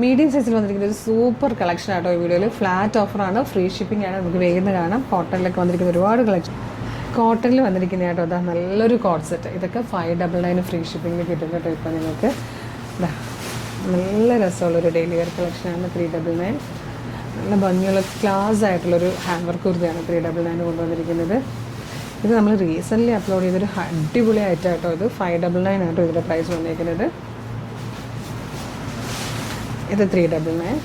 Medium സൈസിൽ വന്നിരിക്കുന്ന ഒരു സൂപ്പർ കളക്ഷൻ ആട്ടോ ഈ വീഡിയോയിൽ. ഫ്ലാറ്റ് ഓഫറാണ്, ഫ്രീ ഷിപ്പിംഗ് ആണ്. നമുക്ക് വേഗം കാണാം. കോട്ടണിലൊക്കെ വന്നിരിക്കുന്ന ഒരുപാട് കളക്ഷൻ. കോട്ടണിൽ വന്നിരിക്കുന്ന കേട്ടോ അതാ നല്ലൊരു കോട്ട് സെറ്റ്. ഇതൊക്കെ 599 ഫ്രീ ഷിപ്പിംഗിൽ കിട്ടും കേട്ടോ. ഇപ്പോൾ നിങ്ങൾക്ക് നല്ല രസമുള്ളൊരു ഡെയിലി വെയർ കളക്ഷനാണ് 399. നല്ല ഭംഗിയുള്ള ക്ലാസ് ആയിട്ടുള്ളൊരു ഹാൻഡ് വർക്ക് കുർത്തിയാണ് 399 കൊണ്ടുവന്നിരിക്കുന്നത്. ഇത് നമ്മൾ റീസെൻ്റ്ലി അപ്ലോഡ് ചെയ്തൊരു അടിപൊളി ഐറ്റം കേട്ടോ. ഇത് 599 ആട്ടോ ഇതിൻ്റെ പ്രൈസ് വന്നിരിക്കുന്നത്. ഇത് 399.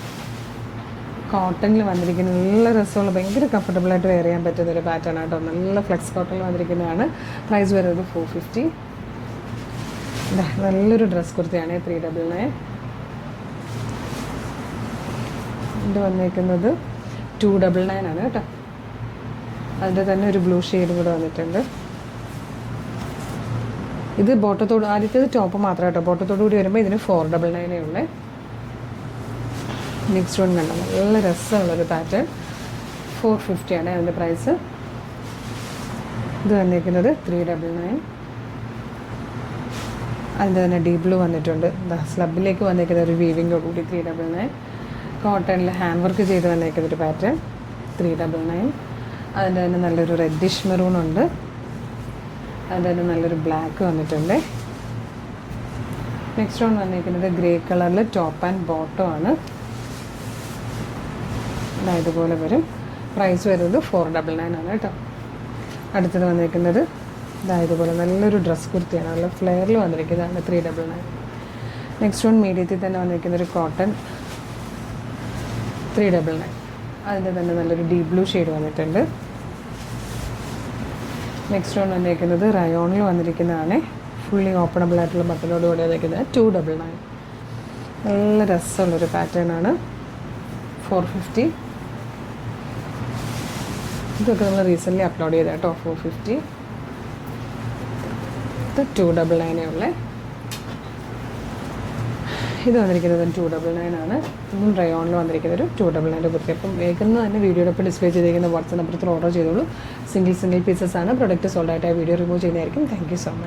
കോട്ടണിൽ വന്നിരിക്കുന്ന നല്ല രസമുള്ള ഭയങ്കര കംഫർട്ടബിളായിട്ട് വെയർ ചെയ്യാൻ പറ്റുന്ന ഒരു പാറ്റേൺ ആട്ടോ. നല്ല ഫ്ലെക്സ് കോട്ടണിൽ വന്നിരിക്കുന്നതാണ്. പ്രൈസ് വരുന്നത് 450. നല്ലൊരു ഡ്രസ് കുർത്തിയാണ് 399. ഇത് വന്നിരിക്കുന്നത് 299 ആണ് കേട്ടോ. അതിൻ്റെ തന്നെ ഒരു ബ്ലൂ ഷെയ്ഡും കൂടെ വന്നിട്ടുണ്ട്. ഇത് ബോട്ടത്തോട് ആദ്യത്തേത് ടോപ്പ് മാത്രം കേട്ടോ. ബോട്ടത്തോടു കൂടി വരുമ്പോൾ ഇതിന് 499 ഉള്ളേ. നെക്സ്റ്റ് വൺ കണ്ടോ, നല്ല രസമുള്ളൊരു പാറ്റേൺ 450 ആണ് അതിൻ്റെ പ്രൈസ്. ഇത് വന്നിരിക്കുന്നത് 399. അതിൻ്റെ തന്നെ ഡീപ് ബ്ലൂ വന്നിട്ടുണ്ട്. സ്ലബിലേക്ക് വന്നിരിക്കുന്ന ഒരു വീവിങ്ങോട് കൂടി 399. കോട്ടണിൽ ഹാൻഡ് വർക്ക് ചെയ്ത് വന്നിരിക്കുന്നൊരു പാറ്റേൺ 399. അതിൻ്റെ തന്നെ നല്ലൊരു റെഡിഷ് മെറൂണുണ്ട്. അതിൻ്റെ തന്നെ നല്ലൊരു ബ്ലാക്ക് വന്നിട്ടുണ്ട്. നെക്സ്റ്റ് വൺ വന്നിരിക്കുന്നത് ഗ്രേ കളറിൽ ടോപ്പ് ആൻഡ് ബോട്ടം ആണ്. ഇതുപോലെ വരും. പ്രൈസ് വരുന്നത് 499 ആണ് കേട്ടോ. അടുത്തത് വന്നിരിക്കുന്നത് ഇതുപോലെ നല്ലൊരു ഡ്രസ് കുർത്തിയാണ്. നല്ല ഫ്ലെയറിൽ വന്നിരിക്കുന്നതാണ് 399. നെക്സ്റ്റ് വൺ മീഡിയത്തിൽ തന്നെ വന്നിരിക്കുന്നൊരു കോട്ടൺ 399. അതിൻ്റെ തന്നെ നല്ലൊരു ഡീപ് ബ്ലൂ ഷെയ്ഡ് വന്നിട്ടുണ്ട്. നെക്സ്റ്റ് വൺ വന്നിരിക്കുന്നത് റയോണിൽ വന്നിരിക്കുന്നതാണ്. ഫുള്ളി ഓപ്പണബിൾ ആയിട്ടുള്ള ബട്ടനോട് കൂടി വന്നിരിക്കുന്നത് 299. നല്ല രസമുള്ളൊരു പാറ്റേൺ ആണ് 450. ഇതൊക്കെ നമ്മൾ റീസെൻ്റ്ലി അപ്ലോഡ് ചെയ്ത കേട്ടോ 450. ഇത് 299 ഉള്ളേ. ഇത് വന്നിരിക്കുന്നത് 299 ആണ്. ഇന്നും റയോണിൽ വന്നിരിക്കുന്നത് ഒരു 299 കുർത്തി. അപ്പം വേഗം തന്നെ വീഡിയോടൊപ്പം ഡിസ്പ്ലേ ചെയ്തിരിക്കുന്ന വാട്സ്ആപ്പ് നമ്പറിൽ ഓർഡർ ചെയ്തോളൂ. സിംഗിൾ പീസസ് ആണ്. പ്രൊഡക്റ്റ് സോൾഡ് ആയിട്ട് ആ വീഡിയോ റിമൂവ് ചെയ്യുന്നതായിരിക്കും. Thank you so much.